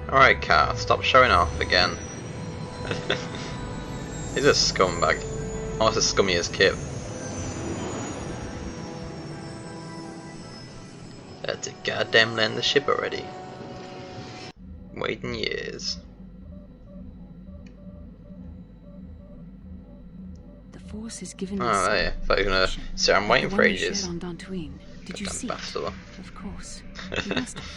Alright, car, stop showing off again. He's a scumbag. Almost as scummy as Kyp. That's a goddamn land the ship already. Waiting years. The Force has given me Oh, there you. Thought you were gonna say I'm waiting for ages. Did you see it? Of course. You must have.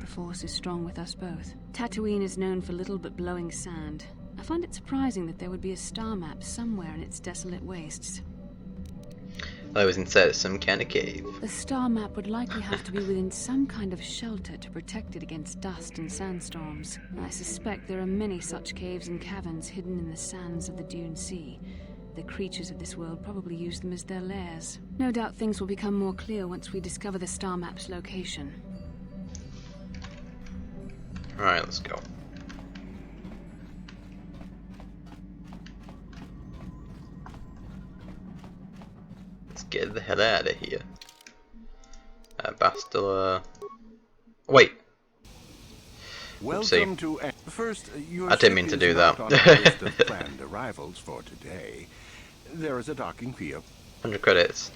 The Force is strong with us both. Tatooine is known for little but blowing sand. I find it surprising that there would be a star map somewhere in its desolate wastes. I was inside some kind of cave. The star map would likely have to be within some kind of shelter to protect it against dust and sandstorms. I suspect there are many such caves and caverns hidden in the sands of the Dune Sea. The creatures of this world probably use them as their lairs. No doubt things will become more clear once we discover the star map's location. Alright, let's go. Let's get the hell out of here. Bastila. Wait. Welcome to first. I didn't mean to do that. On the list of planned arrivals for today. There is a docking fee of 100 credits.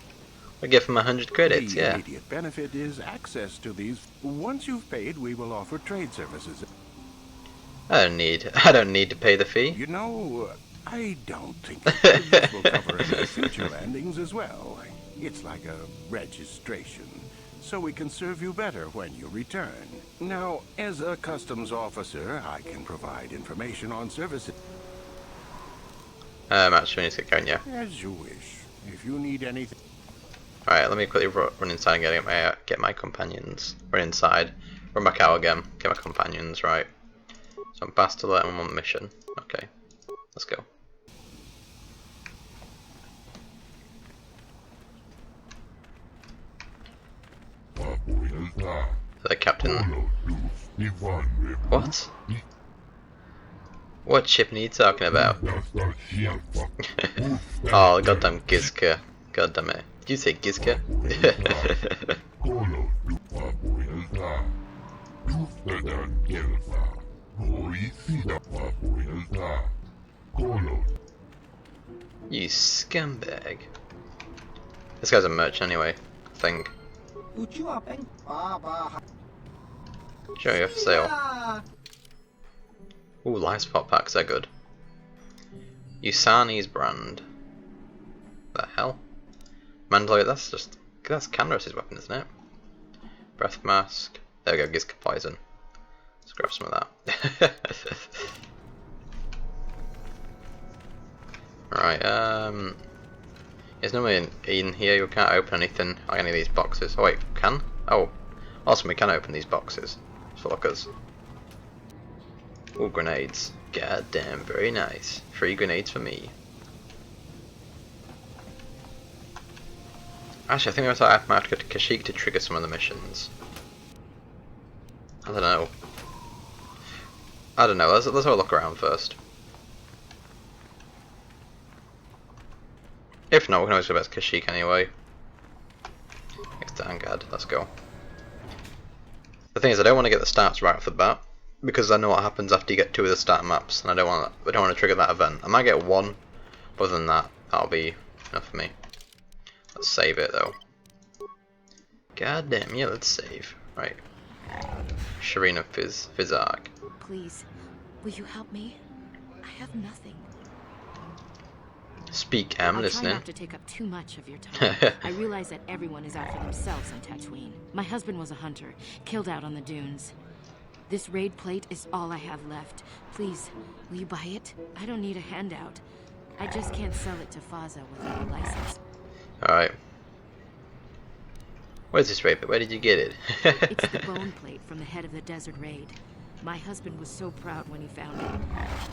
We give him 100 credits, the yeah. immediate benefit is access to these. Once you've paid, we will offer trade services. I don't need to pay the fee. You know, I don't think this will cover any future landings as well. It's like a registration, so we can serve you better when you return. Now, as a customs officer, I can provide information on services. Actually, we need to get going, yeah. As you wish. If you need anything. Alright, let me quickly run inside and get my companions. Run inside, run back out again, get my companions, right. So I'm Bastila and I'm on mission. Okay, let's go. The captain. What? What ship are you talking about? Oh, goddamn Gizka. Goddamn it. Did you say Gizka? You scumbag. This guy's a merchant anyway, I think. Sure, you have for sale. Ooh, live spot packs, they're good. Usani's brand. The hell? Mandalorian, that's Candace's weapon, isn't it? Breath mask. There we go, Gizka poison. Let's grab some of that. Right, there's no way in here. You can't open anything like any of these boxes. Oh wait, can? Oh, awesome, we can open these boxes. Fuckers. Ooh, grenades. God damn, very nice. 3 grenades for me. Actually, I think I might have to go to Kashyyyk to trigger some of the missions. I don't know. Let's have a look around first. If not, we can always go back to Kashyyyk anyway. Next to Deranged, let's go. The thing is, I don't want to get the stats right off the bat, because I know what happens after you get 2 of the start maps, and I don't want to trigger that event. I might get 1, but other than that, that'll be enough for me. Let's save it though. God damn, yeah, let's save. Right. Sharina Fizarg. Please, will you help me? I have nothing. Speak, I'm listening. I try not to take up too much of your time. I realize that everyone is out for themselves on Tatooine. My husband was a hunter, killed out on the dunes. This raid plate is all I have left. Please, will you buy it? I don't need a handout. I just can't sell it to Faza without a license. Alright. Where's this raid? Where did you get it? It's the bone plate from the head of the desert raid. My husband was so proud when he found it.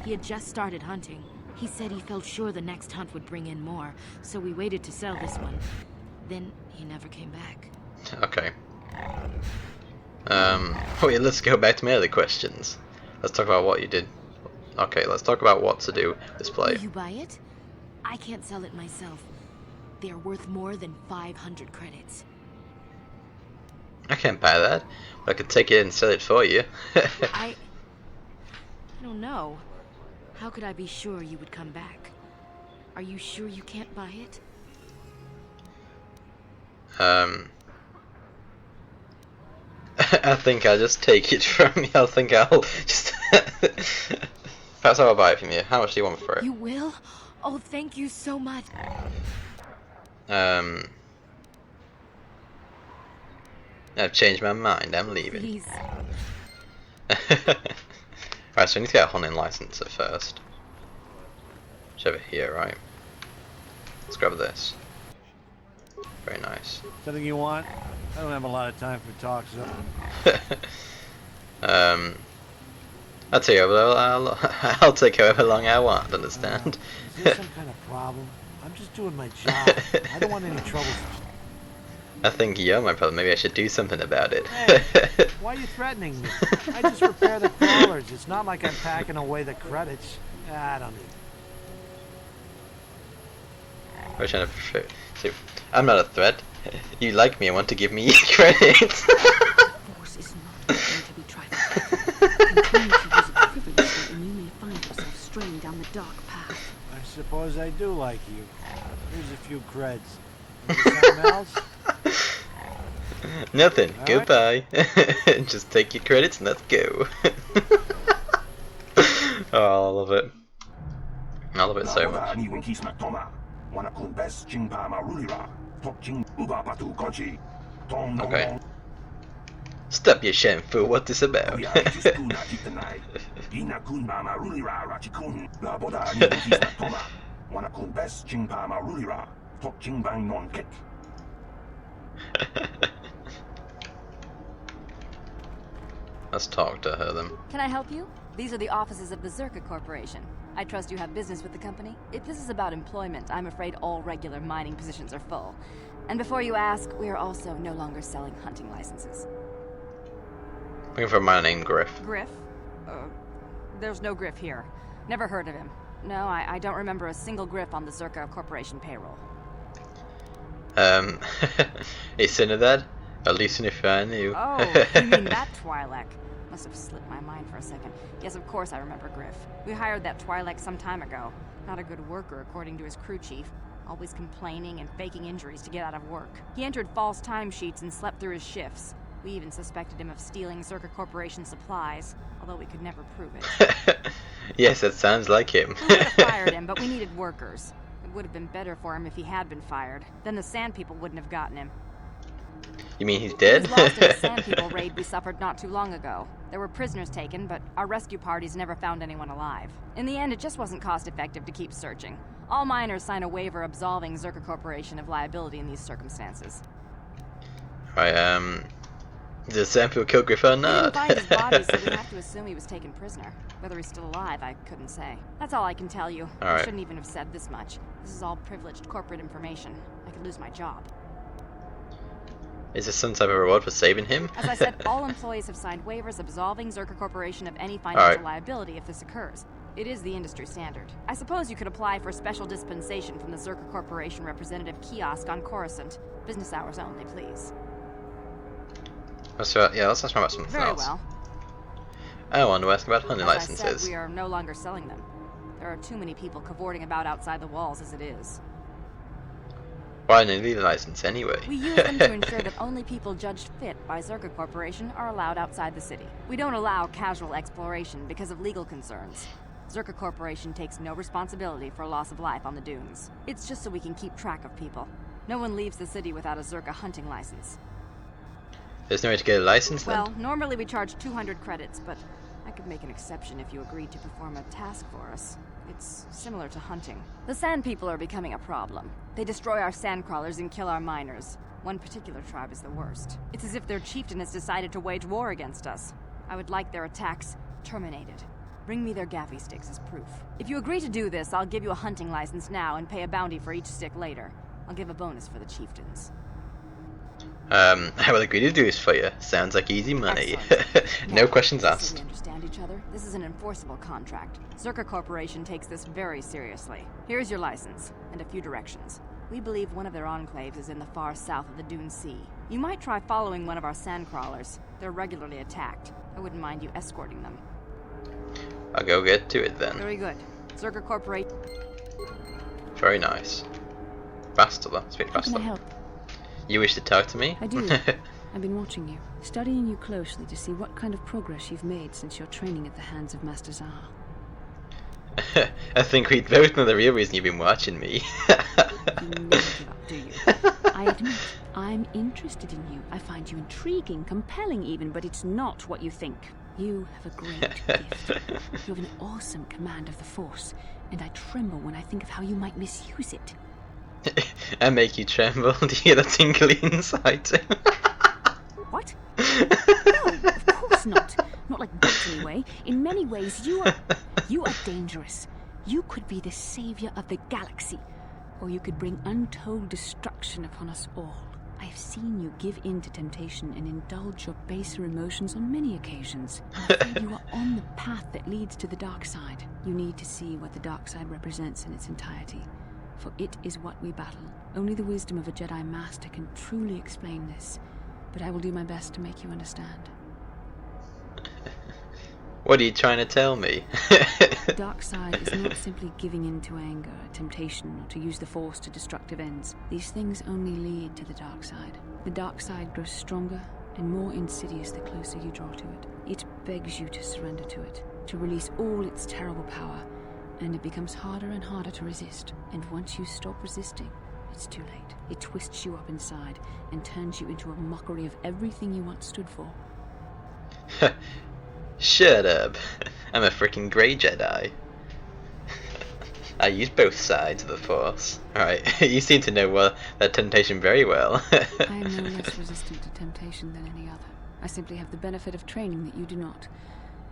He had just started hunting. He said he felt sure the next hunt would bring in more, so we waited to sell this one. Then he never came back. Okay. Wait, let's go back to my other questions. Let's talk about what you did. Okay, let's talk about what to do with this plate. Will you buy it? I can't sell it myself. They are worth more than 500 credits. I can't buy that, but I could take it and sell it for you. I don't know. How could I be sure you would come back? Are you sure you can't buy it? I think I'll just take it from you. I think I'll just... Perhaps I'll buy it from you. How much do you want for it? You will? Oh, thank you so much. I've changed my mind. I'm leaving. Please. Right, so we need to get a hunting license at first. It's over here, right? Let's grab this. Very nice. Something you want? I don't have a lot of time for talk, so... I'll take I'll take however long I want, understand? Is there some kind of problem? I'm just doing my job. I don't want any trouble. I think you're my problem. Maybe I should do something about it. Hey, why are you threatening me? I just repair the crawlers. It's not like I'm packing away the credits. I don't need... We're trying to... So, I'm not a threat. You like me and want to give me credit. Force is not going to be trifled. Continue to use it frivolously and you may find yourself straying down the dark path. I suppose I do like you. Here's a few creds. Something else? Nothing. All Goodbye. Just take your credits and let's go. Oh, I love it. I love it so much. Okay. Stop your shame, fool. What's this about? Let's talk to her then. Can I help you? These are the offices of the Zerka Corporation. I trust you have business with the company. If this is about employment, I'm afraid all regular mining positions are full. And before you ask, we are also no longer selling hunting licenses. Looking for a man named Griff. Griff? There's no Griff here. Never heard of him. No, I don't remember a single Griff on the Zerka Corporation payroll. Is Sinadad? At least if I knew. Oh, you mean that Twi'lek? Must have slipped my mind for a second. Yes, of course I remember Griff. We hired that Twi'lek some time ago. Not a good worker, according to his crew chief. Always complaining and faking injuries to get out of work. He entered false timesheets and slept through his shifts. We even suspected him of stealing Zerka Corporation supplies, although we could never prove it. Yes, that sounds like him. We would have fired him, but we needed workers. It would have been better for him if he had been fired. Then the Sand People wouldn't have gotten him. You mean he's He dead? was lost in the Sand People raid we suffered not too long ago. There were prisoners taken, but our rescue parties never found anyone alive. In the end, it just wasn't cost-effective to keep searching. All miners sign a waiver absolving Zerka Corporation of liability in these circumstances. Right, did Sam people kill Griff or We didn't not? find his body, so we have to assume he was taken prisoner. Whether he's still alive, I couldn't say. That's all I can tell you. I Alright. shouldn't even have said this much. This is all privileged corporate information. I could lose my job. Is this some type of reward for saving him? As I said, all employees have signed waivers absolving Zerka Corporation of any financial Alright. liability if this occurs. It is the industry standard. I suppose you could apply for special dispensation from the Zerka Corporation representative kiosk on Coruscant. Business hours only, please. Let's ask about something Very else. well. I want to ask about hunting As I said, licenses. we are no longer selling them. There are too many people cavorting about outside the walls as it is. Why do you need a license anyway? We use them to ensure that only people judged fit by Zerka Corporation are allowed outside the city. We don't allow casual exploration because of legal concerns. Zerka Corporation takes no responsibility for loss of life on the dunes. It's just so we can keep track of people. No one leaves the city without a Zerka hunting license. There's no way to get a license then? Well, normally we charge 200 credits, but I could make an exception if you agreed to perform a task for us. It's similar to hunting. The Sand People are becoming a problem. They destroy our sand crawlers and kill our miners. One particular tribe is the worst. It's as if their chieftain has decided to wage war against us. I would like their attacks terminated. Bring me their gaffy sticks as proof. If you agree to do this, I'll give you a hunting license now and pay a bounty for each stick later. I'll give a bonus for the chieftains. I will agree to do this for you. Sounds like easy money. No Now, questions just so asked. we understand each other, this is an enforceable contract. Zerka Corporation takes this very seriously. Here's your license, and a few directions. We believe one of their enclaves is in the far south of the Dune Sea. You might try following one of our sand crawlers. They're regularly attacked. I wouldn't mind you escorting them. I'll go get to it then. Very good. Zerker Corporation. Very nice. Faster though, speak How can faster. I help? You wish to talk to me? I do. I've been watching you, studying you closely to see what kind of progress you've made since your training at the hands of Master Zahar. I think we both know the real reason you've been watching me. You never give up, do you? I admit, I'm interested in you. I find you intriguing, compelling even, but it's not what you think. You have a great gift. You have an awesome command of the Force, and I tremble when I think of how you might misuse it. I make you tremble. Do you get a tingly inside? What? No, of course not. Not like that anyway. In many ways, you are dangerous. You could be the savior of the galaxy, or you could bring untold destruction upon us all. I have seen you give in to temptation and indulge your baser emotions on many occasions. I'm afraid you are on the path that leads to the dark side. You need to see what the dark side represents in its entirety, for it is what we battle. Only the wisdom of a Jedi Master can truly explain this, but I will do my best to make you understand. What are you trying to tell me? The dark side is not simply giving in to anger, temptation, or to use the Force to destructive ends. These things only lead to the dark side. The dark side grows stronger and more insidious the closer you draw to it. It begs you to surrender to it, to release all its terrible power, and it becomes harder and harder to resist. And once you stop resisting, it's too late. It twists you up inside and turns you into a mockery of everything you once stood for. Shut up. I'm a freaking grey Jedi. I use both sides of the Force. Alright, you seem to know that temptation very well. I am no less resistant to temptation than any other. I simply have the benefit of training that you do not.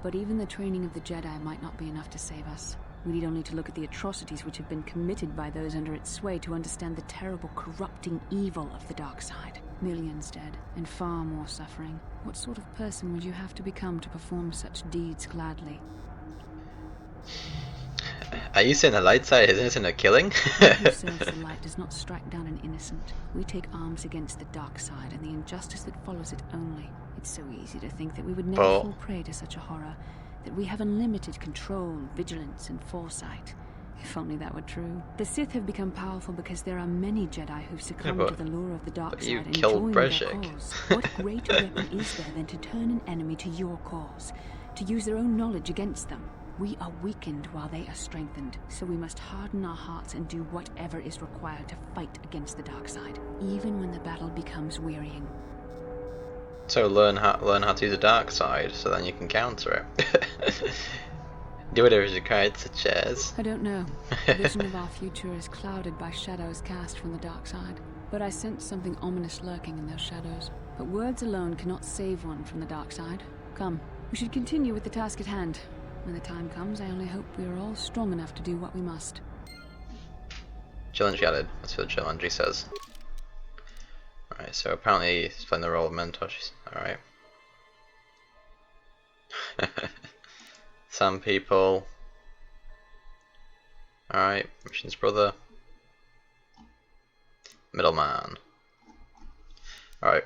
But even the training of the Jedi might not be enough to save us. We need only to look at the atrocities which have been committed by those under its sway to understand the terrible, corrupting evil of the dark side. Millions dead, and far more suffering. What sort of person would you have to become to perform such deeds gladly? Are you saying the light side is innocent of killing? He who serves the light does not strike down an innocent. We take arms against the dark side and the injustice that follows it only. It's so easy to think that we would never fall prey to such a horror, that we have unlimited control, vigilance, and foresight. If only that were true. The Sith have become powerful because there are many Jedi who've succumbed to the lure of the dark side and joined their cause. What greater weapon is there than to turn an enemy to your cause, to use their own knowledge against them? We are weakened while they are strengthened, so we must harden our hearts and do whatever is required to fight against the dark side, even when the battle becomes wearying. So learn how to use the dark side, so then you can counter it. Do whatever is required, such as... I don't know. The vision of our future is clouded by shadows cast from the dark side. But I sense something ominous lurking in those shadows. But words alone cannot save one from the dark side. Come, we should continue with the task at hand. When the time comes, I only hope we are all strong enough to do what we must. Challenge added. That's what the challenge says. Alright, so apparently he's playing the role of mentor. Alright. Some people. Alright, Mission's brother. Middleman. Alright.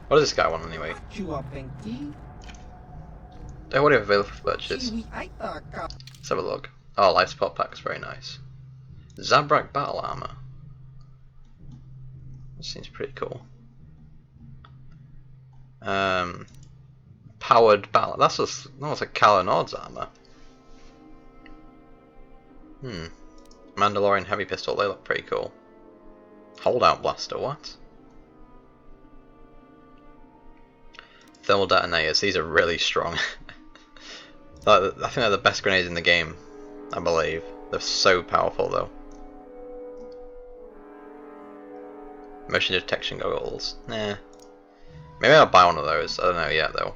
What does this guy want anyway? Oh, what do you have available for purchase? Let's have a look. Oh, life support pack's very nice. Zabrak battle armor. This seems pretty cool. Powered battle. That's just almost like Kalanord's armor. Mandalorian heavy pistol. They look pretty cool. Holdout blaster. What? Thermal detonators. These are really strong. I think they're the best grenades in the game. I believe. They're so powerful though. Motion detection goggles. Nah. Maybe I'll buy one of those. I don't know yet though.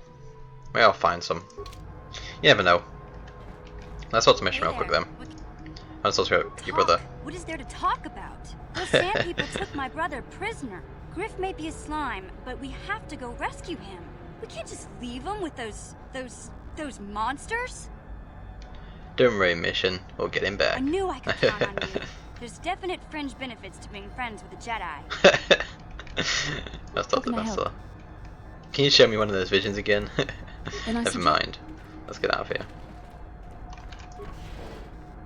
Maybe I'll find some. You never know. Let's sort the mission real quick then. Let's talk about your brother. What is there to talk about? Those sand people took my brother prisoner. Griff may be a slime, but we have to go rescue him. We can't just leave him with those monsters. Don't worry, mission. We'll get him back. I knew I could count on you. There's definite fringe benefits to being friends with a Jedi. That's not the best though. Can you show me one of those visions again? Never mind. let's get out of here.